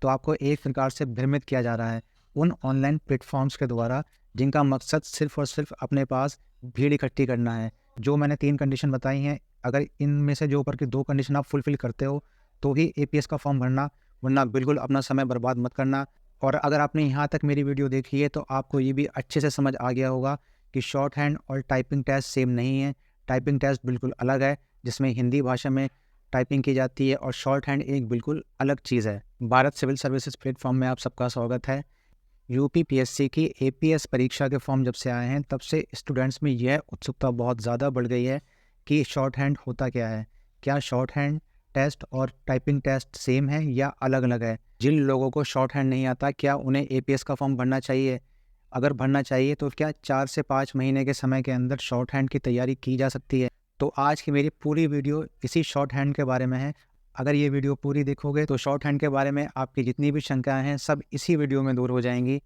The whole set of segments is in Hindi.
तो आपको एक प्रकार से भ्रमित किया जा रहा है उन ऑनलाइन प्लेटफॉर्म्स के द्वारा जिनका मकसद सिर्फ और सिर्फ अपने पास भीड़ इकट्ठी करना है। जो मैंने 3 कंडीशन बताई हैं, अगर इनमें से जो ऊपर की 2 कंडीशन आप फुलफ़िल करते हो तो ही एपीएस का फॉर्म भरना, वरना बिल्कुल अपना समय बर्बाद मत करना। और अगर आपने यहाँ तक मेरी वीडियो देखी है तो आपको ये भी अच्छे से समझ आ गया होगा कि शॉर्ट हैंड और टाइपिंग टेस्ट सेम नहीं है। टाइपिंग टेस्ट बिल्कुल अलग है, जिसमें हिंदी भाषा में टाइपिंग की जाती है, और शॉर्ट हैंड एक बिल्कुल अलग चीज़ है। भारत सिविल सर्विसेज प्लेटफॉर्म में आप सबका स्वागत है। यूपीपीएससी की एपीएस परीक्षा के फॉर्म जब से आए हैं तब से स्टूडेंट्स में यह उत्सुकता बहुत ज़्यादा बढ़ गई है कि शॉर्ट हैंड होता क्या है। क्या शॉर्ट हैंड टेस्ट और टाइपिंग टेस्ट सेम है या अलग अलग है? जिन लोगों को शॉर्ट हैंड नहीं आता, क्या उन्हें एपीएस का फॉर्म भरना चाहिए? अगर भरना चाहिए तो क्या 4 से 5 महीने के समय के अंदर शॉर्ट हैंड की तैयारी की जा सकती है? तो आज की मेरी पूरी वीडियो इसी शॉर्ट हैंड के बारे में है। अगर ये वीडियो पूरी देखोगे तो शॉर्ट हैंड के बारे में आपकी जितनी भी शंकाएं हैं सब इसी वीडियो में दूर हो जाएंगी।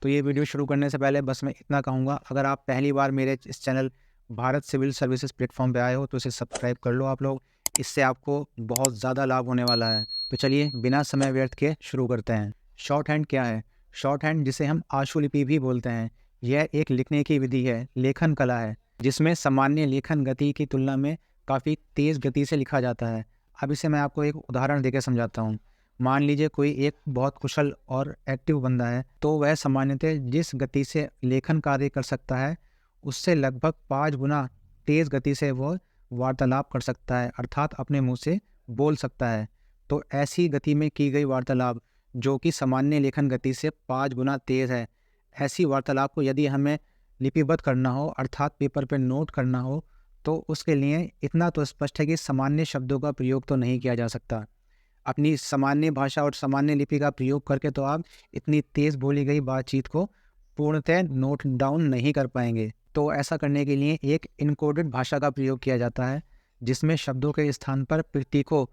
तो ये वीडियो शुरू करने से पहले बस मैं इतना कहूँगा, अगर आप पहली बार मेरे इस channel Bharat civil services platform पे आए हो तो इसे सब्सक्राइब कर लो आप लोग। इससे आपको बहुत ज़्यादा लाभ होने वाला है। तो चलिए बिना समय व्यर्थ के शुरू करते हैं। शॉर्ट हैंड क्या है? शॉर्ट हैंड, जिसे हम आशुलिपि भी बोलते हैं, यह एक लिखने की विधि है, लेखन कला है, जिसमें सामान्य लेखन गति की तुलना में काफ़ी तेज़ गति से लिखा जाता है। अब इसे मैं आपको एक उदाहरण देकर समझाता हूँ। मान लीजिए कोई एक बहुत कुशल और एक्टिव बंदा है, तो वह सामान्यतः जिस गति से लेखन कार्य कर सकता है उससे लगभग 5 गुना तेज़ गति से वह वार्तालाप कर सकता है, अर्थात अपने मुंह से बोल सकता है। तो ऐसी गति में की गई वार्तालाप जो कि सामान्य लेखन गति से 5 गुना तेज़ है, ऐसी वार्तालाप को यदि हमें लिपिबद्ध करना हो, अर्थात पेपर पे नोट करना हो, तो उसके लिए इतना तो स्पष्ट है कि सामान्य शब्दों का प्रयोग तो नहीं किया जा सकता। अपनी सामान्य भाषा और सामान्य लिपि का प्रयोग करके तो आप इतनी तेज़ बोली गई बातचीत को पूर्णतः नोट डाउन नहीं कर पाएंगे। तो ऐसा करने के लिए एक इनकोडेड भाषा का प्रयोग किया जाता है, जिसमें शब्दों के स्थान पर प्रतीकों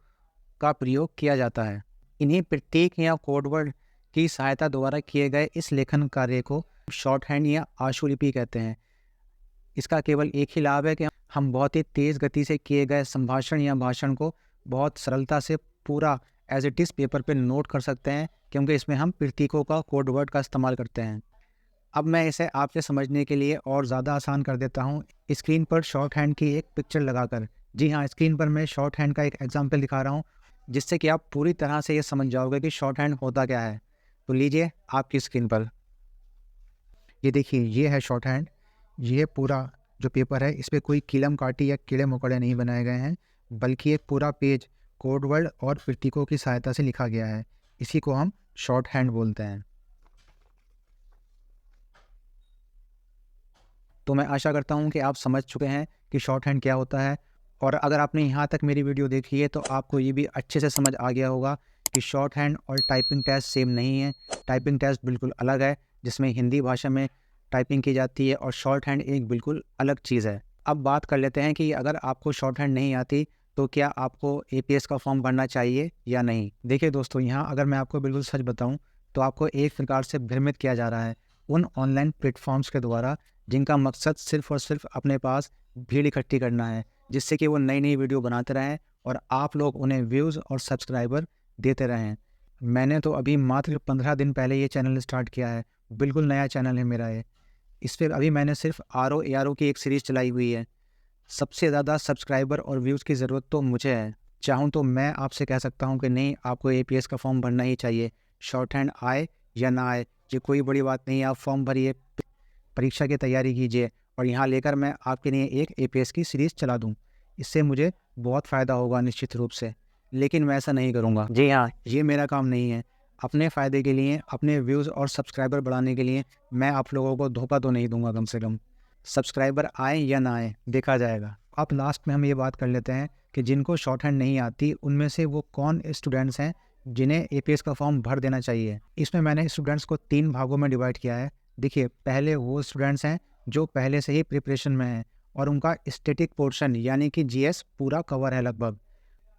का प्रयोग किया जाता है। इन्हीं प्रतीक या कोडवर्ड की सहायता द्वारा किए गए इस लेखन कार्य को शॉर्ट हैंड या आशुलिपि कहते हैं। इसका केवल एक ही लाभ है कि हम बहुत ही तेज़ गति से किए गए संभाषण या भाषण को बहुत सरलता से पूरा एज इट इज़ पेपर पे नोट कर सकते हैं, क्योंकि इसमें हम प्रतीकों का कोड वर्ड का इस्तेमाल करते हैं। अब मैं इसे आपके समझने के लिए और ज़्यादा आसान कर देता हूँ, स्क्रीन पर शॉर्ट हैंड की एक पिक्चर लगाकर। जी हाँ, स्क्रीन पर मैं शॉर्ट हैंड का एक एग्जाम्पल दिखा रहा हूँ, जिससे कि आप पूरी तरह से ये समझ जाओगे कि शॉर्ट हैंड होता क्या है। तो लीजिए आपकी स्क्रीन पर ये देखिए, ये है शॉर्ट हैंड। ये पूरा जो पेपर है इस पर कोई कीलम काटी या कीड़े मकोड़े नहीं बनाए गए हैं, बल्कि एक पूरा पेज कोड वर्ड और प्रतीकों की सहायता से लिखा गया है। इसी को हम शॉर्ट हैंड बोलते हैं। तो मैं आशा करता हूँ कि आप समझ चुके हैं कि शॉर्ट हैंड क्या होता है, और अगर आपने यहाँ तक मेरी वीडियो देखी है तो आपको ये भी अच्छे से समझ आ गया होगा कि शॉर्ट हैंड और टाइपिंग टेस्ट सेम नहीं है। टाइपिंग टेस्ट बिल्कुल अलग है, जिसमें हिंदी भाषा में टाइपिंग की जाती है, और शॉर्ट हैंड एक बिल्कुल अलग चीज़ है। अब बात कर लेते हैं कि अगर आपको शॉर्ट हैंड नहीं आती तो क्या आपको एपीएस का फॉर्म भरना चाहिए या नहीं। देखिए दोस्तों, यहाँ अगर मैं आपको बिल्कुल सच बताऊँ तो आपको एक प्रकार से भ्रमित किया जा रहा है उन ऑनलाइन प्लेटफॉर्म्स के द्वारा जिनका मकसद सिर्फ और सिर्फ अपने पास भीड़ इकट्ठी करना है, जिससे कि वो नई नई वीडियो बनाते रहें और आप लोग उन्हें व्यूज़ और सब्सक्राइबर देते रहें। मैंने तो अभी मात्र 15 दिन पहले ये चैनल स्टार्ट किया है, बिल्कुल नया चैनल है मेरा ये। इस पर अभी मैंने सिर्फ R O A R O की एक सीरीज़ चलाई हुई है। सबसे ज़्यादा सब्सक्राइबर और व्यूज़ की ज़रूरत तो मुझे है। चाहूँ तो मैं आपसे कह सकता हूँ कि नहीं, आपको एपीएस का फॉर्म भरना ही चाहिए। शॉर्ट हैंड आए या ना आए, ये कोई बड़ी बात नहीं है। आप फॉर्म भरिए, परीक्षा की तैयारी कीजिए, और यहाँ लेकर मैं आपके लिए एक एपीएस की सीरीज़ चला दूँ। इससे मुझे बहुत फ़ायदा होगा निश्चित रूप से, लेकिन मैं ऐसा नहीं करूँगा। जी हाँ, ये मेरा काम नहीं है। अपने फ़ायदे के लिए, अपने व्यूज़ और सब्सक्राइबर बढ़ाने के लिए मैं आप लोगों को धोखा तो नहीं दूँगा। कम से कम सब्सक्राइबर आए या ना आए देखा जाएगा। अब लास्ट में हम ये बात कर लेते हैं कि जिनको शॉर्ट हैंड नहीं आती उनमें से वो कौन स्टूडेंट्स हैं जिन्हें एपीएस का फॉर्म भर देना चाहिए। इसमें मैंने स्टूडेंट्स को 3 भागों में डिवाइड किया है। देखिए, पहले वो स्टूडेंट्स हैं जो पहले से ही प्रिपरेशन में हैं और उनका स्टैटिक पोर्शन यानी कि जीएस पूरा कवर है लगभग।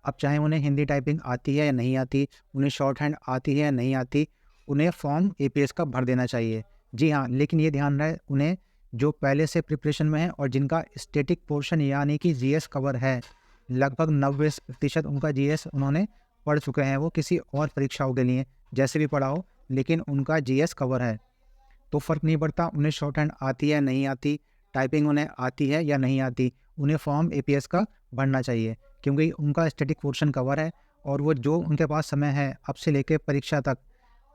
अब चाहे उन्हें हिंदी टाइपिंग आती है या नहीं आती, उन्हें शॉर्ट हैंड आती है या नहीं आती, उन्हें फॉर्म एपीएस का भर देना चाहिए। जी हाँ, लेकिन ये ध्यान रहे, उन्हें जो पहले से प्रिपरेशन में है और जिनका स्टैटिक पोर्शन यानी कि जीएस कवर है, लगभग 90% उनका जीएस उन्होंने पढ़ चुके हैं वो किसी और परीक्षाओं के लिए, जैसे भी पढ़ा हो, लेकिन उनका जीएस कवर है। तो फ़र्क नहीं पड़ता उन्हें शॉर्ट हैंड आती है नहीं आती, टाइपिंग उन्हें आती है या नहीं आती, उन्हें फॉर्म एपीएस का भरना चाहिए, क्योंकि उनका स्टैटिक पोर्शन कवर है और वो जो उनके पास समय है अब से लेके परीक्षा तक,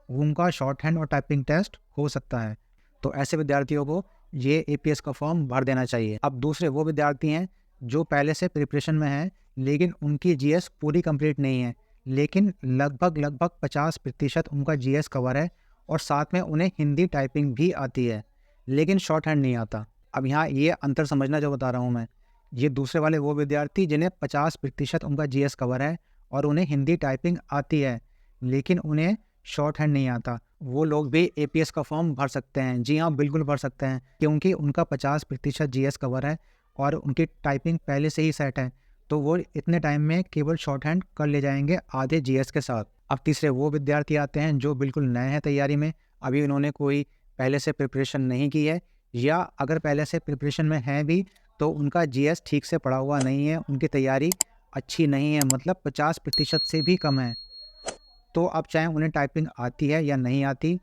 उनका शॉर्ट हैंड और टाइपिंग टेस्ट हो सकता है। तो ऐसे विद्यार्थियों को ये एपीएस का फॉर्म भर देना चाहिए। अब दूसरे वो विद्यार्थी हैं जो पहले से प्रिपरेशन में हैं, लेकिन उनकी जीएस पूरी कंप्लीट नहीं है, लेकिन लगभग 50% उनका जीएस कवर है और साथ में उन्हें हिंदी टाइपिंग भी आती है, लेकिन शॉर्ट हैंड नहीं आता। अब यहाँ ये अंतर समझना जो बता रहा हूँ मैं, ये दूसरे वाले वो विद्यार्थी जिन्हें 50% उनका जीएस कवर है और उन्हें हिंदी टाइपिंग आती है, लेकिन उन्हें शॉर्ट हैंड नहीं आता, वो लोग भी एपीएस का फॉर्म भर सकते हैं। जी हाँ, बिल्कुल भर सकते हैं, क्योंकि उनका 50% जीएस कवर है और उनकी टाइपिंग पहले से ही सेट है, तो वो इतने टाइम में केवल शॉर्ट हैंड कर ले जाएंगे आधे जीएस के साथ। अब तीसरे वो विद्यार्थी आते हैं जो बिल्कुल नए हैं तैयारी में, अभी उन्होंने कोई पहले से प्रिपरेशन नहीं की है, या अगर पहले से प्रिपरेशन में हैं भी तो उनका जीएस ठीक से पढ़ा हुआ नहीं है, उनकी तैयारी अच्छी नहीं है, मतलब 50% से भी कम है। तो अब चाहे उन्हें टाइपिंग आती है या नहीं आती,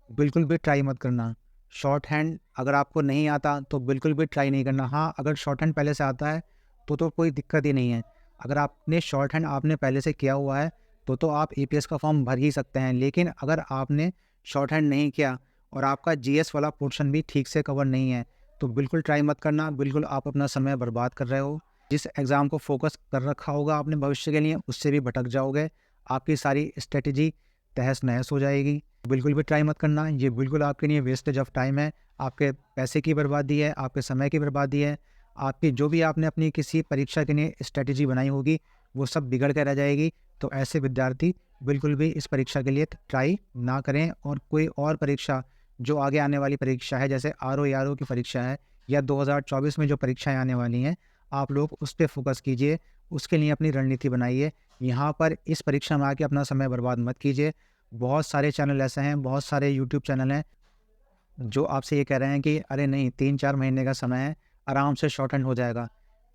बिल्कुल भी ट्राई मत करना। शॉर्ट हैंड अगर आपको नहीं आता तो बिल्कुल भी ट्राई नहीं करना। हाँ, अगर शॉर्ट हैंड पहले से आता है तो कोई दिक्कत ही नहीं है। अगर आपने शॉर्ट हैंड आपने पहले से किया हुआ है तो आप एपीएस का फॉर्म भर ही सकते हैं, लेकिन अगर आपने शॉर्ट हैंड नहीं किया और आपका जीएस वाला पोर्शन भी ठीक से कवर नहीं है, तो बिल्कुल ट्राई मत करना, बिल्कुल आप अपना समय बर्बाद कर रहे हो। जिस एग्ज़ाम को फोकस कर रखा होगा आपने भविष्य के लिए, उससे भी भटक जाओगे, आपकी सारी स्ट्रेटजी तहस-नहस हो जाएगी। बिल्कुल भी ट्राई मत करना, ये बिल्कुल आपके लिए वेस्टेज ऑफ टाइम है, आपके पैसे की बर्बादी है, आपके समय की बर्बादी है, आपकी जो भी आपने अपनी किसी परीक्षा के लिए स्ट्रेटजी बनाई होगी, वो सब बिगड़ के रह जाएगी। तो ऐसे विद्यार्थी बिल्कुल भी इस परीक्षा के लिए ट्राई ना करें, और कोई और परीक्षा जो आगे आने वाली परीक्षा है, जैसे आरओ एआरओ की परीक्षा है या 2024 में जो परीक्षाएँ आने वाली हैं, आप लोग उस पे फोकस कीजिए, उसके लिए अपनी रणनीति बनाइए। यहाँ पर इस परीक्षा में आके अपना समय बर्बाद मत कीजिए। बहुत सारे चैनल ऐसे हैं, बहुत सारे यूट्यूब चैनल हैं जो आपसे ये कह रहे हैं कि अरे नहीं, 3-4 महीने का समय है, आराम से शॉर्ट हैंड हो जाएगा।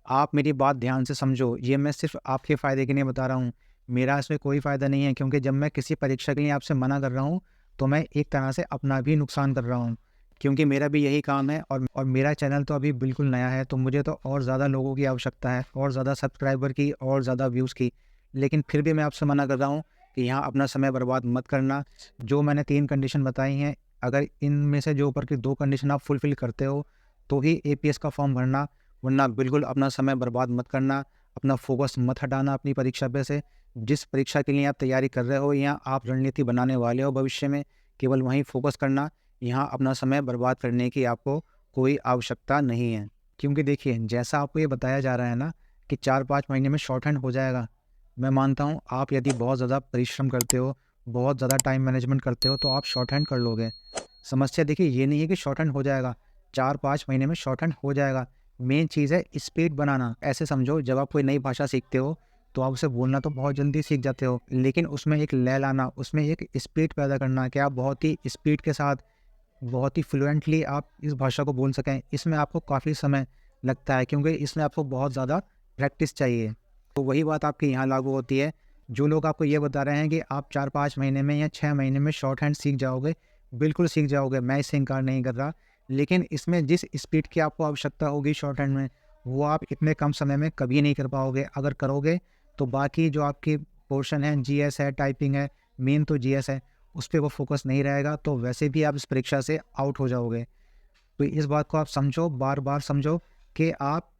आप मेरी बात ध्यान से समझो, ये मैं सिर्फ़ आपके फ़ायदे के लिए बता रहा हूँ। मेरा इसमें कोई फ़ायदा नहीं है, क्योंकि जब मैं किसी परीक्षा के लिए आपसे मना कर रहा हूँ, तो मैं एक तरह से अपना भी नुकसान कर रहा हूँ, क्योंकि मेरा भी यही काम है और मेरा चैनल तो अभी बिल्कुल नया है, तो मुझे तो और ज़्यादा लोगों की आवश्यकता है, और ज़्यादा सब्सक्राइबर की, और ज़्यादा व्यूज़ की। लेकिन फिर भी मैं आपसे मना कर रहा हूँ कि यहाँ अपना समय बर्बाद मत करना। जो मैंने 3 कंडीशन बताई हैं, अगर इनमें से जो ऊपर की 2 कंडीशन आप फुलफ़िल करते हो, तो ही एपीएस का फॉर्म भरना, वरना बिल्कुल अपना समय बर्बाद मत करना, अपना फ़ोकस मत हटाना अपनी परीक्षा पे से। जिस परीक्षा के लिए आप तैयारी कर रहे हो या आप रणनीति बनाने वाले हो भविष्य में, केवल वहीं फ़ोकस करना। यहाँ अपना समय बर्बाद करने की आपको कोई आवश्यकता नहीं है। क्योंकि देखिए, जैसा आपको ये बताया जा रहा है ना कि 4-5 महीने में शॉर्ट हैंड हो जाएगा, मैं मानता हूँ आप यदि बहुत ज़्यादा परिश्रम करते हो, बहुत ज़्यादा टाइम मैनेजमेंट करते हो, तो आप शॉर्ट हैंड कर लोगे। समस्या देखिए ये नहीं है कि शॉर्ट हैंड हो जाएगा, 4-5 महीने में शॉर्ट हैंड हो जाएगा। मेन चीज़ है स्पीड बनाना। ऐसे समझो, जब आप कोई नई भाषा सीखते हो, तो आप उसे बोलना तो बहुत जल्दी सीख जाते हो, लेकिन उसमें एक लय लाना, उसमें एक स्पीड पैदा करना कि आप बहुत ही स्पीड के साथ, बहुत ही फ्लुएंटली आप इस भाषा को बोल सकें, इसमें आपको काफ़ी समय लगता है, क्योंकि इसमें आपको बहुत ज़्यादा प्रैक्टिस चाहिए। तो वही बात आपके यहाँ लागू होती है। जो लोग आपको ये बता रहे हैं कि आप 4-5 महीने में या 6 महीने में शॉर्ट हैंड सीख जाओगे, बिल्कुल सीख जाओगे, मैं इससे इनकार नहीं कर रहा। लेकिन इसमें जिस स्पीड की आपको आवश्यकता होगी शॉर्ट हैंड में, वो आप इतने कम समय में कभी नहीं कर पाओगे। अगर करोगे, तो बाकी जो आपकी पोर्शन है, जीएस है, टाइपिंग है, मेन तो जीएस है, उस पे वो फोकस नहीं रहेगा, तो वैसे भी आप इस परीक्षा से आउट हो जाओगे। तो इस बात को आप समझो, बार-बार समझो कि आप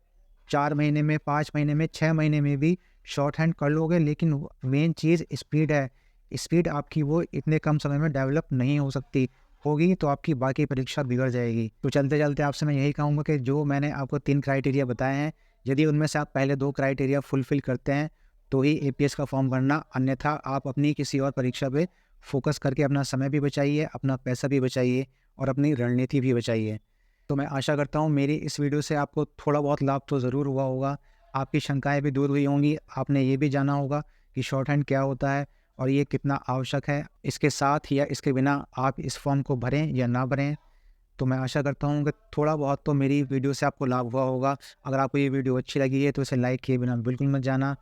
4 महीने में, 5 महीने में, 6 महीने में भी शॉर्ट हैंड कर लोगे, लेकिन मेन चीज़ स्पीड है। स्पीड आपकी वो इतने कम समय में डेवलप नहीं हो सकती, होगी तो आपकी बाकी परीक्षा बिगड़ जाएगी। तो चलते-चलते आपसे मैं यही कहूँगा कि जो मैंने आपको 3 क्राइटेरिया बताए हैं, यदि उनमें से आप पहले 2 क्राइटेरिया फुलफ़िल करते हैं, तो ही एपीएस का फॉर्म भरना, अन्यथा आप अपनी किसी और परीक्षा पे फ़ोकस करके अपना समय भी बचाइए, अपना पैसा भी बचाइए और अपनी रणनीति भी बचाइए। तो मैं आशा करता हूँ मेरी इस वीडियो से आपको थोड़ा बहुत लाभ तो ज़रूर हुआ होगा। आपकी शंकाएँ भी दूर हुई होंगी। आपने ये भी जाना होगा कि शॉर्ट हैंड क्या होता है और ये कितना आवश्यक है। इसके साथ या इसके बिना आप इस फॉर्म को भरें या ना भरें। तो मैं आशा करता हूँ कि थोड़ा बहुत तो मेरी वीडियो से आपको लाभ हुआ होगा। अगर आपको ये वीडियो अच्छी लगी है तो इसे लाइक किए बिना बिल्कुल मत जाना।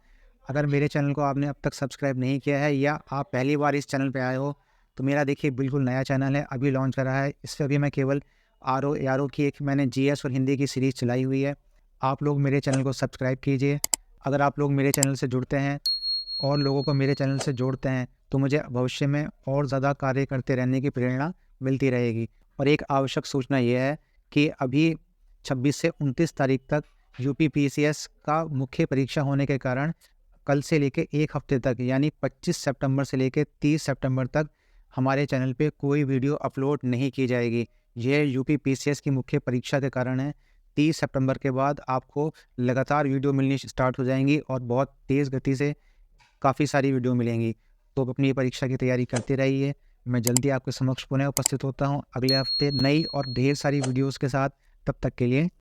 अगर मेरे चैनल को आपने अब तक सब्सक्राइब नहीं किया है या आप पहली बार इस चैनल पे आए हो, तो मेरा देखिए बिल्कुल नया चैनल है, अभी लॉन्च करा है। इस पे अभी मैं केवल आरओ एआरओ की एक मैंने जीएस और हिंदी की सीरीज़ चलाई हुई है। आप लोग मेरे चैनल को सब्सक्राइब कीजिए। अगर आप लोग मेरे चैनल से जुड़ते हैं और लोगों को मेरे चैनल से जोड़ते हैं, तो मुझे भविष्य में और ज़्यादा कार्य करते रहने की प्रेरणा मिलती रहेगी। और एक आवश्यक सूचना ये है कि अभी 26 से 29 तारीख तक यूपी पीसीएस का मुख्य परीक्षा होने के कारण कल से लेके 1 हफ्ते तक यानी 25 सितंबर से लेके 30 सितंबर तक हमारे चैनल पे कोई वीडियो अपलोड नहीं की जाएगी। यह यूपी पीसीएस की मुख्य परीक्षा के कारण है। 30 सितंबर के बाद आपको लगातार वीडियो मिलनी स्टार्ट हो जाएँगी और बहुत तेज़ गति से काफ़ी सारी वीडियो मिलेंगी। तो आप अपनी परीक्षा की तैयारी करते रहिए। मैं जल्दी आपके समक्ष पुनः उपस्थित होता हूँ अगले हफ्ते नई और ढेर सारी वीडियोज़ के साथ। तब तक के लिए